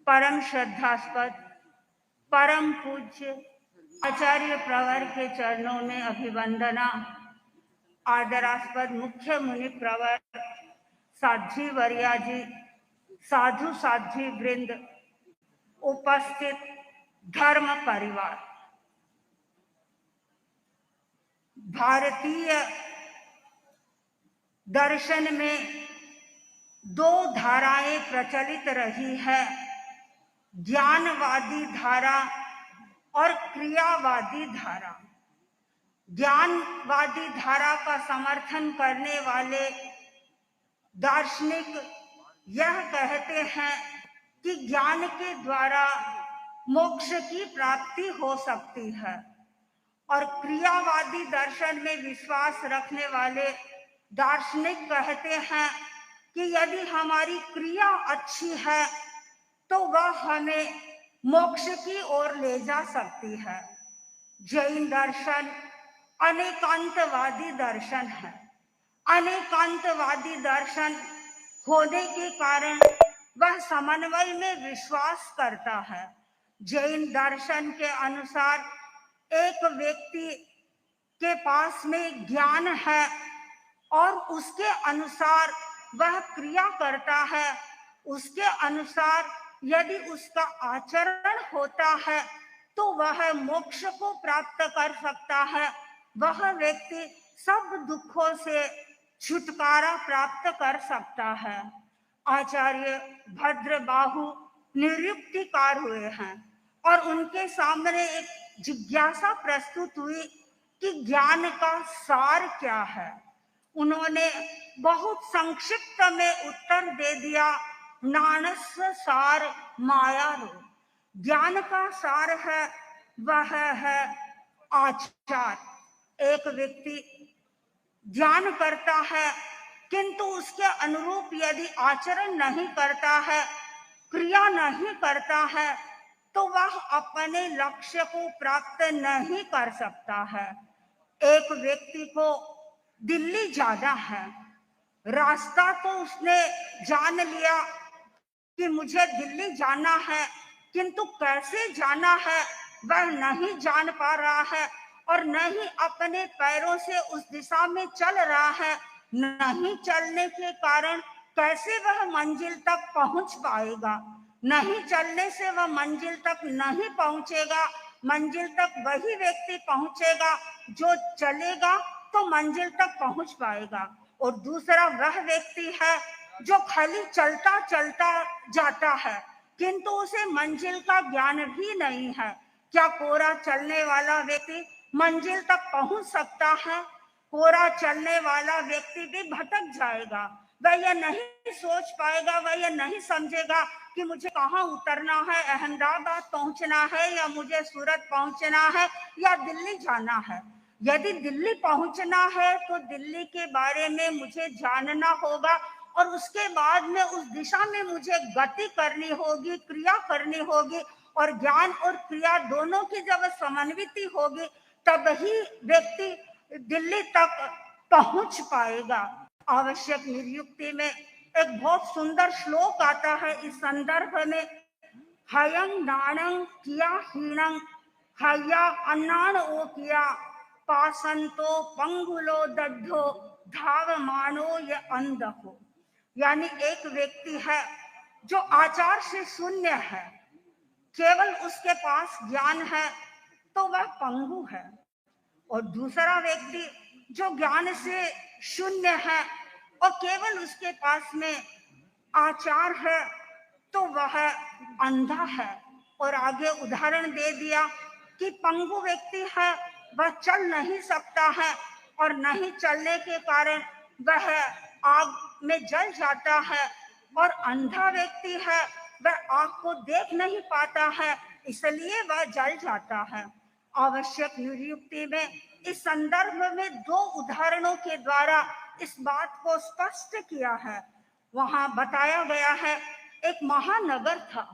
परम श्रद्धास्पद परम पूज्य आचार्य प्रवर के चरणों में अभिवंदना। आदरास्पद मुख्य मुनि प्रवर साध्वी वर्या जी, साधु साध्वी वृंद, उपस्थित धर्म परिवार। भारतीय दर्शन में दो धाराएं प्रचलित रही है, ज्ञानवादी धारा और क्रियावादी धारा। ज्ञानवादी धारा का समर्थन करने वाले दार्शनिक यह कहते हैं कि ज्ञान के द्वारा मोक्ष की प्राप्ति हो सकती है, और क्रियावादी दर्शन में विश्वास रखने वाले दार्शनिक कहते हैं कि यदि हमारी क्रिया अच्छी है तो वह हमें मोक्ष की ओर ले जा सकती है। जैन दर्शन अनेकांतवादी दर्शन है। अनेकांतवादी दर्शन होने के कारण वह समन्वय में विश्वास करता है। जैन दर्शन के अनुसार एक व्यक्ति के पास में ज्ञान है और उसके अनुसार वह क्रिया करता है, उसके अनुसार यदि उसका आचरण होता है तो वह मोक्ष को प्राप्त कर सकता है। वह व्यक्ति सब दुखों से छुटकारा प्राप्त कर सकता है। आचार्य भद्रबाहु निरुक्तिकार हुए हैं और उनके सामने एक जिज्ञासा प्रस्तुत हुई कि ज्ञान का सार क्या है। उन्होंने बहुत संक्षिप्त में उत्तर दे दिया, नानस्य सार माया रो। ज्ञान का सार है वह है आचार। एक व्यक्ति ज्ञान करता है किंतु उसके अनुरूप यदि आचरण नहीं करता है, क्रिया नहीं करता है, तो वह अपने लक्ष्य को प्राप्त नहीं कर सकता है। एक व्यक्ति को दिल्ली जाना है, रास्ता तो उसने जान लिया कि मुझे दिल्ली जाना है, किंतु कैसे जाना है वह नहीं जान पा रहा है और न ही अपने पैरों से उस दिशा में चल रहा है। नहीं चलने के कारण कैसे वह मंजिल तक पहुंच पाएगा। नहीं चलने से वह मंजिल तक नहीं पहुंचेगा। मंजिल तक वही व्यक्ति पहुंचेगा जो चलेगा तो मंजिल तक पहुंच पाएगा। और दूसरा वह व्यक्ति है जो खाली चलता चलता जाता है किंतु उसे मंजिल का ज्ञान भी नहीं है। क्या कोरा चलने वाला व्यक्ति मंजिल तक पहुंच सकता है? कोरा चलने वाला व्यक्ति भी भटक जाएगा। वह यह नहीं सोच पाएगा, वह यह नहीं समझेगा कि मुझे कहाँ उतरना है, अहमदाबाद पहुंचना है या मुझे सूरत पहुंचना है या दिल्ली जाना है। यदि दिल्ली पहुंचना है तो दिल्ली के बारे में मुझे जानना होगा और उसके बाद में उस दिशा में मुझे गति करनी होगी, क्रिया करनी होगी। और ज्ञान और क्रिया दोनों की जब समन्वित होगी तब ही व्यक्ति दिल्ली तक पहुंच पाएगा। आवश्यक निरुक्ति में एक बहुत सुंदर श्लोक आता है इस संदर्भ में। हयं नाणं किया हीणं हया अन्नान ओ किया पासंतो पंगुलो दद्धो धावमानो ये अंधो। यानी एक व्यक्ति है जो आचार से शून्य है, केवल उसके पास ज्ञान है तो वह पंगु है। और दूसरा व्यक्ति जो ज्ञान से शून्य है और केवल उसके पास में आचार है तो वह अंधा है। और आगे उदाहरण दे दिया कि पंगु व्यक्ति है, वह चल नहीं सकता है और नहीं चलने के कारण वह आग में जल जाता है। और अंधा व्यक्ति है, वह आग को देख नहीं पाता है, इसलिए वह जल जाता है। आवश्यक निरुक्ति में इस संदर्भ में दो उदाहरणों के द्वारा इस बात को स्पष्ट किया है। वहां बताया गया है एक महानगर था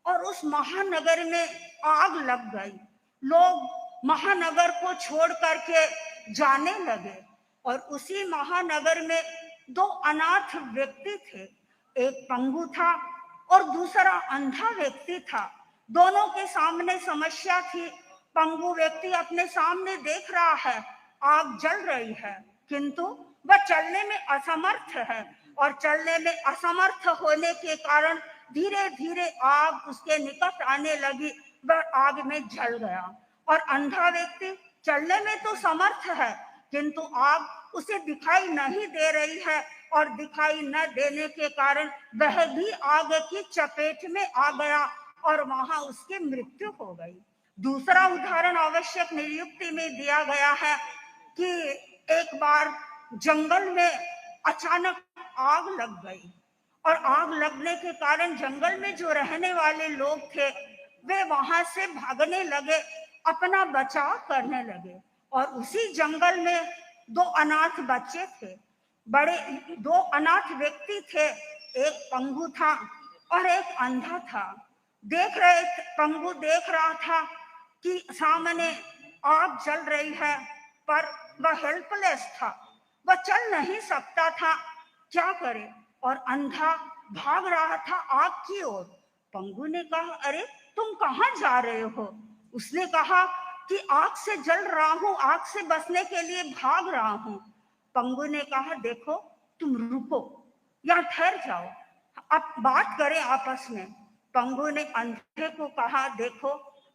और उस महानगर में आग लग गई। लोग महानगर को छोड़ करके जाने लगे और उसी महानगर में दो अनाथ व्यक्ति थे। एक पंगु था और दूसरा अंधा व्यक्ति था। दोनों के सामने समस्या थी। पंगु व्यक्ति अपने सामने देख रहा है आग जल रही है, किंतु वह चलने में असमर्थ है, और चलने में असमर्थ होने के कारण धीरे धीरे आग उसके निकट आने लगी, वह आग में जल गया। और अंधा व्यक्ति चलने में तो समर्थ है, किंतु आग उसे दिखाई नहीं दे रही है, और दिखाई न देने के कारण वह भी आग की चपेट में आ गया और वहां उसकी मृत्यु हो गई। दूसरा उदाहरण आवश्यक नियुक्ति में दिया गया है कि एक बार जंगल में अचानक आग लग गई, और आग लगने के कारण जंगल में जो रहने वाले लोग थे वे वहां से भागने लगे, अपना बचाव करने लगे। और उसी जंगल में दो अनाथ बच्चे थे, बड़े दो अनाथ व्यक्ति थे, एक पंगु था और एक अंधा था। पंगु देख रहा था कि सामने आग जल रही है, पर वह हेल्पलेस था, वह चल नहीं सकता था, क्या करे। और अंधा भाग रहा था आग की ओर। पंगु ने कहा, अरे तुम कहाँ जा रहे हो? उसने कहा कि आग से जल रहा हूं, आग से बचने के लिए भाग रहा हूं। पंगु ने कहा, देखो तुम रुको या ठहर जाओ, अब बात करें आपस में। पंगु ने अंधे को कहा, देखो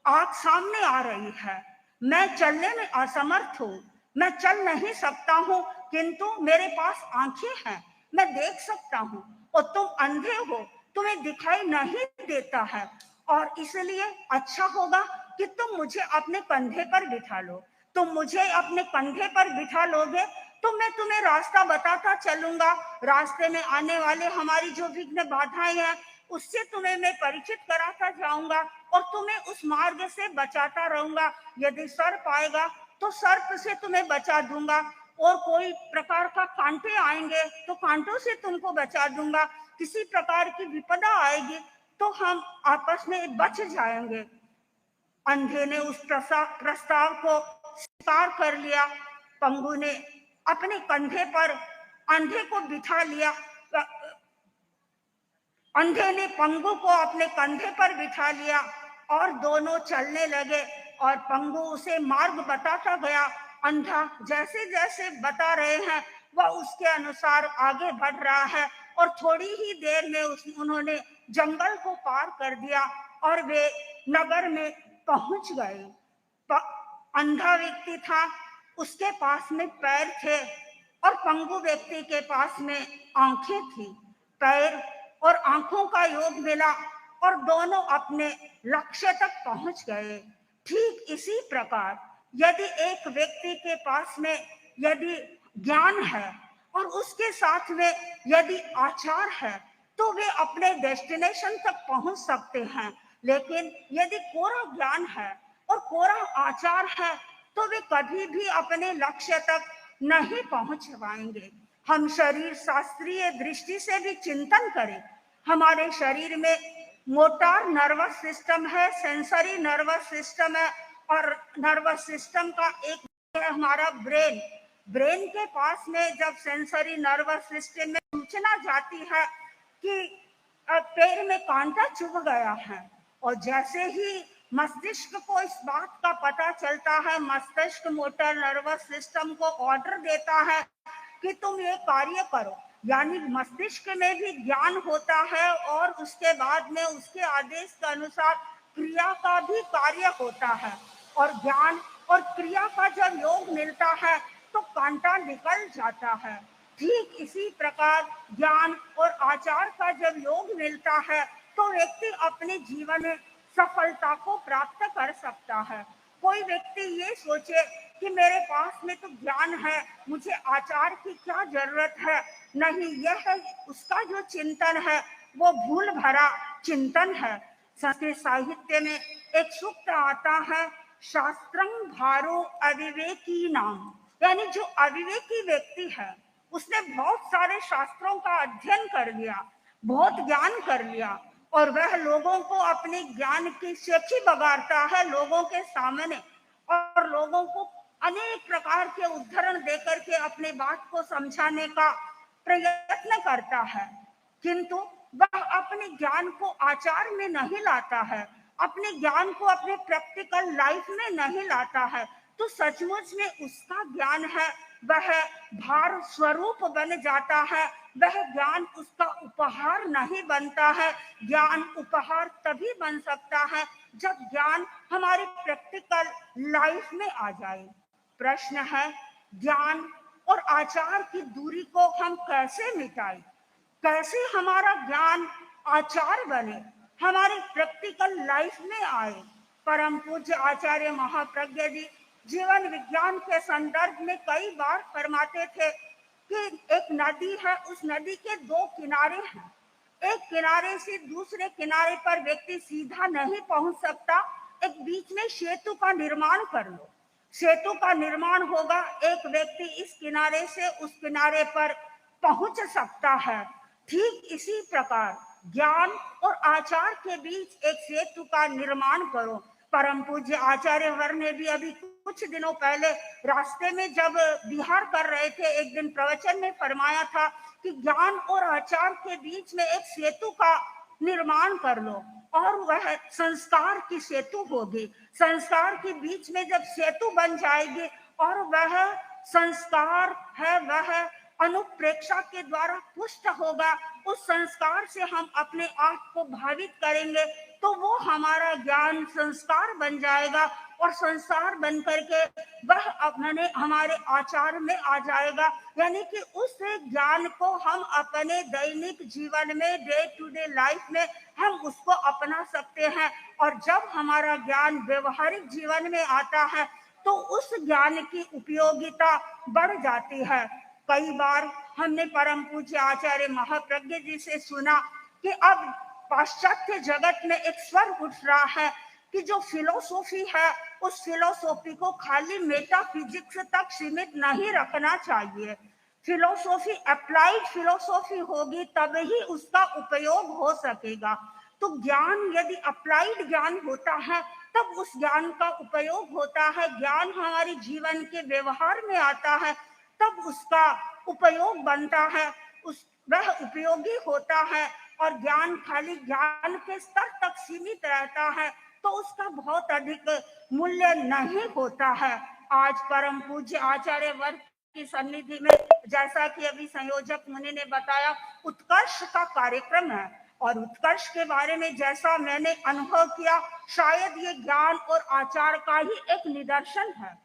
आग सामने आ रही है, मैं चलने में असमर्थ हूँ, मैं चल नहीं सकता हूँ, किंतु मेरे पास आंखें हैं, मैं देख सकता हूँ, और तुम अंधे हो, तुम्हें दिखाई नहीं देता है, और इसलिए अच्छा होगा कि तुम मुझे अपने कंधे पर बिठा लो। तुम मुझे अपने कंधे पर बिठा लोगे तो मैं तुम्हें रास्ता बताता चलूंगा, रास्ते में आने वाले हमारी जो विघ्न बाधाएं हैं उससे तुम्हें मैं परिचित कराता जाऊंगा, और तुम्हें उस मार्ग से बचाता रहूंगा। यदि सर्प आएगा तो सर्प से तुम्हें बचा दूंगा, और कोई प्रकार का कांटे आएंगे तो कांटों से तुमको बचा दूंगा, किसी प्रकार की विपदा आएगी तो हम आपस में बच जाएंगे। अंधे ने उस प्रस्ताव को स्वीकार कर लिया। पंगु ने अपने कंधे पर अंधे को बिठा लिया। अंधे ने पंगु को अपने कंधे पर बिठा लिया और दोनों चलने लगे, और पंगु उसे मार्ग बताता गया। अंधा जैसे जैसे बता रहे हैं वह उसके अनुसार आगे बढ़ रहा है, और थोड़ी ही देर में उन्होंने जंगल को पार कर दिया और वे नगर में पहुंच गए। अंधा व्यक्ति था, उसके पास में पैर थे, और पंगु व्यक्ति के पास में आंखें थी। पैर और आंखों का योग मिला और दोनों अपने लक्ष्य तक पहुंच गए। ठीक इसी प्रकार यदि एक व्यक्ति के पास में यदि ज्ञान है और उसके साथ में यदि आचार है तो वे अपने डेस्टिनेशन तक पहुंच सकते हैं। लेकिन यदि कोरा ज्ञान है और कोरा आचार है तो वे कभी भी अपने लक्ष्य तक नहीं पहुंच पाएंगे। हम शरीर शास्त्रीय दृष्टि से भी चिंतन करें, हमारे शरीर में मोटर नर्वस सिस्टम है, सेंसरी नर्वस सिस्टम है, और नर्वस सिस्टम का एक है हमारा ब्रेन। ब्रेन के पास में जब सेंसरी नर्वस सिस्टम में सूचना जाती है कि पैर में कांटा चुभ गया है, और जैसे ही मस्तिष्क को इस बात का पता चलता है, मस्तिष्क मोटर नर्वस सिस्टम को ऑर्डर देता है कि तुम ये कार्य करो। यानी मस्तिष्क में भी ज्ञान होता है और उसके बाद में उसके आदेश के अनुसार क्रिया का भी कार्य होता है, और ज्ञान और क्रिया का जब योग मिलता है तो कांटा निकल जाता है। ठीक इसी प्रकार ज्ञान और आचार का जब योग मिलता है तो व्यक्ति अपने जीवन में सफलता को प्राप्त कर सकता है। कोई व्यक्ति ये सोचे कि मेरे पास में तो ज्ञान है, मुझे आचार की क्या जरूरत है, नहीं, यह है उसका जो चिंतन है वो भूल भरा चिंतन है। संस्कृत साहित्य में एक सूक्त आता है, शास्त्रं भारो अविवेकी नाम, यानी जो अविवेकी व्यक्ति है उसने बहुत सारे शास्त्रों का अध्ययन कर लिया, बहुत ज्ञान कर लिया, और वह लोगों को अपने ज्ञान की शेखी बगाड़ता है लोगों के सामने, और लोगों को अनेक प्रकार के उदाहरण देकर के अपने बात को समझाने का प्रयत्न करता है, किंतु वह अपने ज्ञान को आचार में नहीं लाता है, अपने ज्ञान को अपने प्रैक्टिकल लाइफ में नहीं लाता है, तो सचमुच में उसका ज्ञान है वह भार स्वरूप बन जाता है। वह ज्ञान उसका उपहार नहीं बनता है। ज्ञान उपहार तभी बन सकता है जब ज्ञान हमारी प्रैक्टिकल लाइफ में आ जाए। प्रश्न है, ज्ञान और आचार की दूरी को हम कैसे मिटाएं? कैसे हमारा ज्ञान आचार बने, हमारी प्रैक्टिकल लाइफ में आए? परम पूज्य आचार्य महाप्रज्ञ जी जीवन विज्ञान के संदर्भ में कई बार फरमाते थे कि एक नदी है, उस नदी के दो किनारे हैं, एक किनारे से दूसरे किनारे पर व्यक्ति सीधा नहीं पहुंच सकता, एक बीच में सेतु का निर्माण कर लो, सेतु का निर्माण होगा, एक व्यक्ति इस किनारे से उस किनारे पर पहुंच सकता है। ठीक इसी प्रकार ज्ञान और आचार के बीच एक सेतु का निर्माण करो। परम पूज्य आचार्य वर ने भी अभी कुछ दिनों पहले रास्ते में जब विहार कर रहे थे, एक दिन प्रवचन में फरमाया था कि ज्ञान और आचार के बीच में एक सेतु का निर्माण कर लो और वह संस्कार की सेतु होगी। संस्कार के बीच में जब सेतु बन जाएगी और वह संस्कार है वह अनुप्रेक्षा के द्वारा पुष्ट होगा, उस संस्कार से हम अपने आप को भावित करेंगे तो वो हमारा ज्ञान संस्कार बन जाएगा और संस्कार बन करके वह अपने हमारे आचार में आ जाएगा। यानी कि उस ज्ञान को हम अपने दैनिक जीवन में डे टू डे लाइफ में हम उसको अपना सकते हैं। और जब हमारा ज्ञान व्यवहारिक जीवन में आता है तो उस ज्ञान की उपयोगिता बढ़ जाती है। कई बार हमने परम पूज्य आचार्य महाप्रज्ञ जी से सुना कि अब पाश्चात्य जगत में एक स्वर उठ रहा है कि जो फिलोसॉफी है उस फिलोसॉफी को खाली मेटाफिजिक्स तक सीमित नहीं रखना चाहिए। फिलोसॉफी अप्लाइड फिलोसॉफी होगी तब ही उसका उपयोग हो सकेगा। तो ज्ञान यदि अप्लाइड ज्ञान होता है तब उस ज्ञान का उपयोग होता है। ज्ञान हमारे जीवन के व्यवहार में आता है तब उसका उपयोग बनता है, वह उपयोगी होता है। और ज्ञान खाली ज्ञान के स्तर तक सीमित रहता है तो उसका बहुत अधिक मूल्य नहीं होता है। आज परम पूज्य आचार्य वर्ग की सन्निधि में जैसा कि अभी संयोजक मुनि ने बताया उत्कर्ष का कार्यक्रम है और उत्कर्ष के बारे में जैसा मैंने अनुभव किया शायद ये ज्ञान और आचार का ही एक निदर्शन है।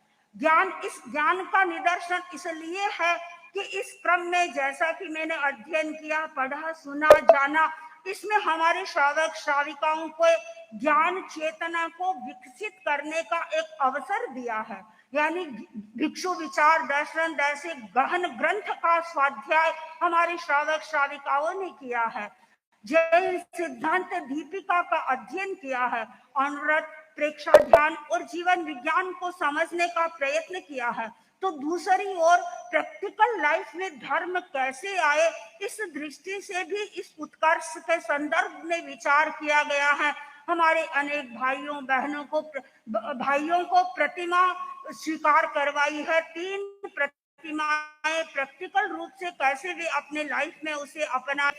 इस ज्ञान का निदर्शन इसलिए है कि इस क्रम में जैसा कि मैंने अध्ययन किया, पढ़ा, सुना, जाना, इसमें हमारे श्रावक श्राविकाओं को ज्ञान चेतना को विकसित करने का एक अवसर दिया है। यानी भिक्षु विचार दर्शन जैसे गहन ग्रंथ का स्वाध्याय हमारे श्रावक श्राविकाओं ने किया है। जैन सिद्धांत दीपिका का अध्ययन किया है, अनुरत प्रेक्षा ध्यान और जीवन विज्ञान को समझने का प्रयत्न किया है। तो दूसरी ओर प्रैक्टिकल लाइफ में धर्म कैसे आए इस दृष्टि से भी इस उत्कर्ष के संदर्भ में विचार किया गया है। हमारे अनेक भाइयों को प्रतिमा स्वीकार करवाई है। 3 प्रतिमाएं प्रैक्टिकल रूप से कैसे वे अपने लाइफ में उसे अपना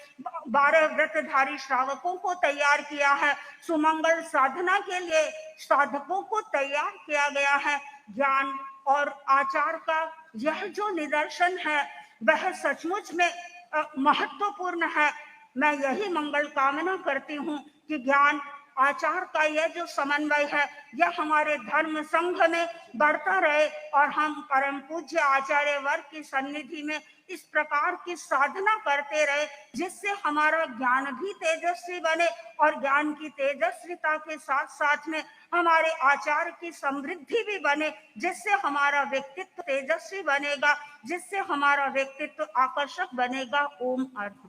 12 व्रतधारी श्रावकों को तैयार किया है। सुमंगल साधना के लिए साधकों को तैयार किया गया है। ज्ञान और आचार का यह जो निदर्शन है वह सचमुच में महत्वपूर्ण है। मैं यही मंगल कामना करती हूँ कि ज्ञान आचार का यह जो समन्वय है यह हमारे धर्म संघ में बढ़ता रहे और हम परम पूज्य आचार्य वर्ग की सन्निधि में इस प्रकार की साधना करते रहे जिससे हमारा ज्ञान भी तेजस्वी बने और ज्ञान की तेजस्विता के साथ साथ में हमारे आचार की समृद्धि भी बने, जिससे हमारा व्यक्तित्व तेजस्वी बनेगा, जिससे हमारा व्यक्तित्व आकर्षक बनेगा। ओम अर्थ।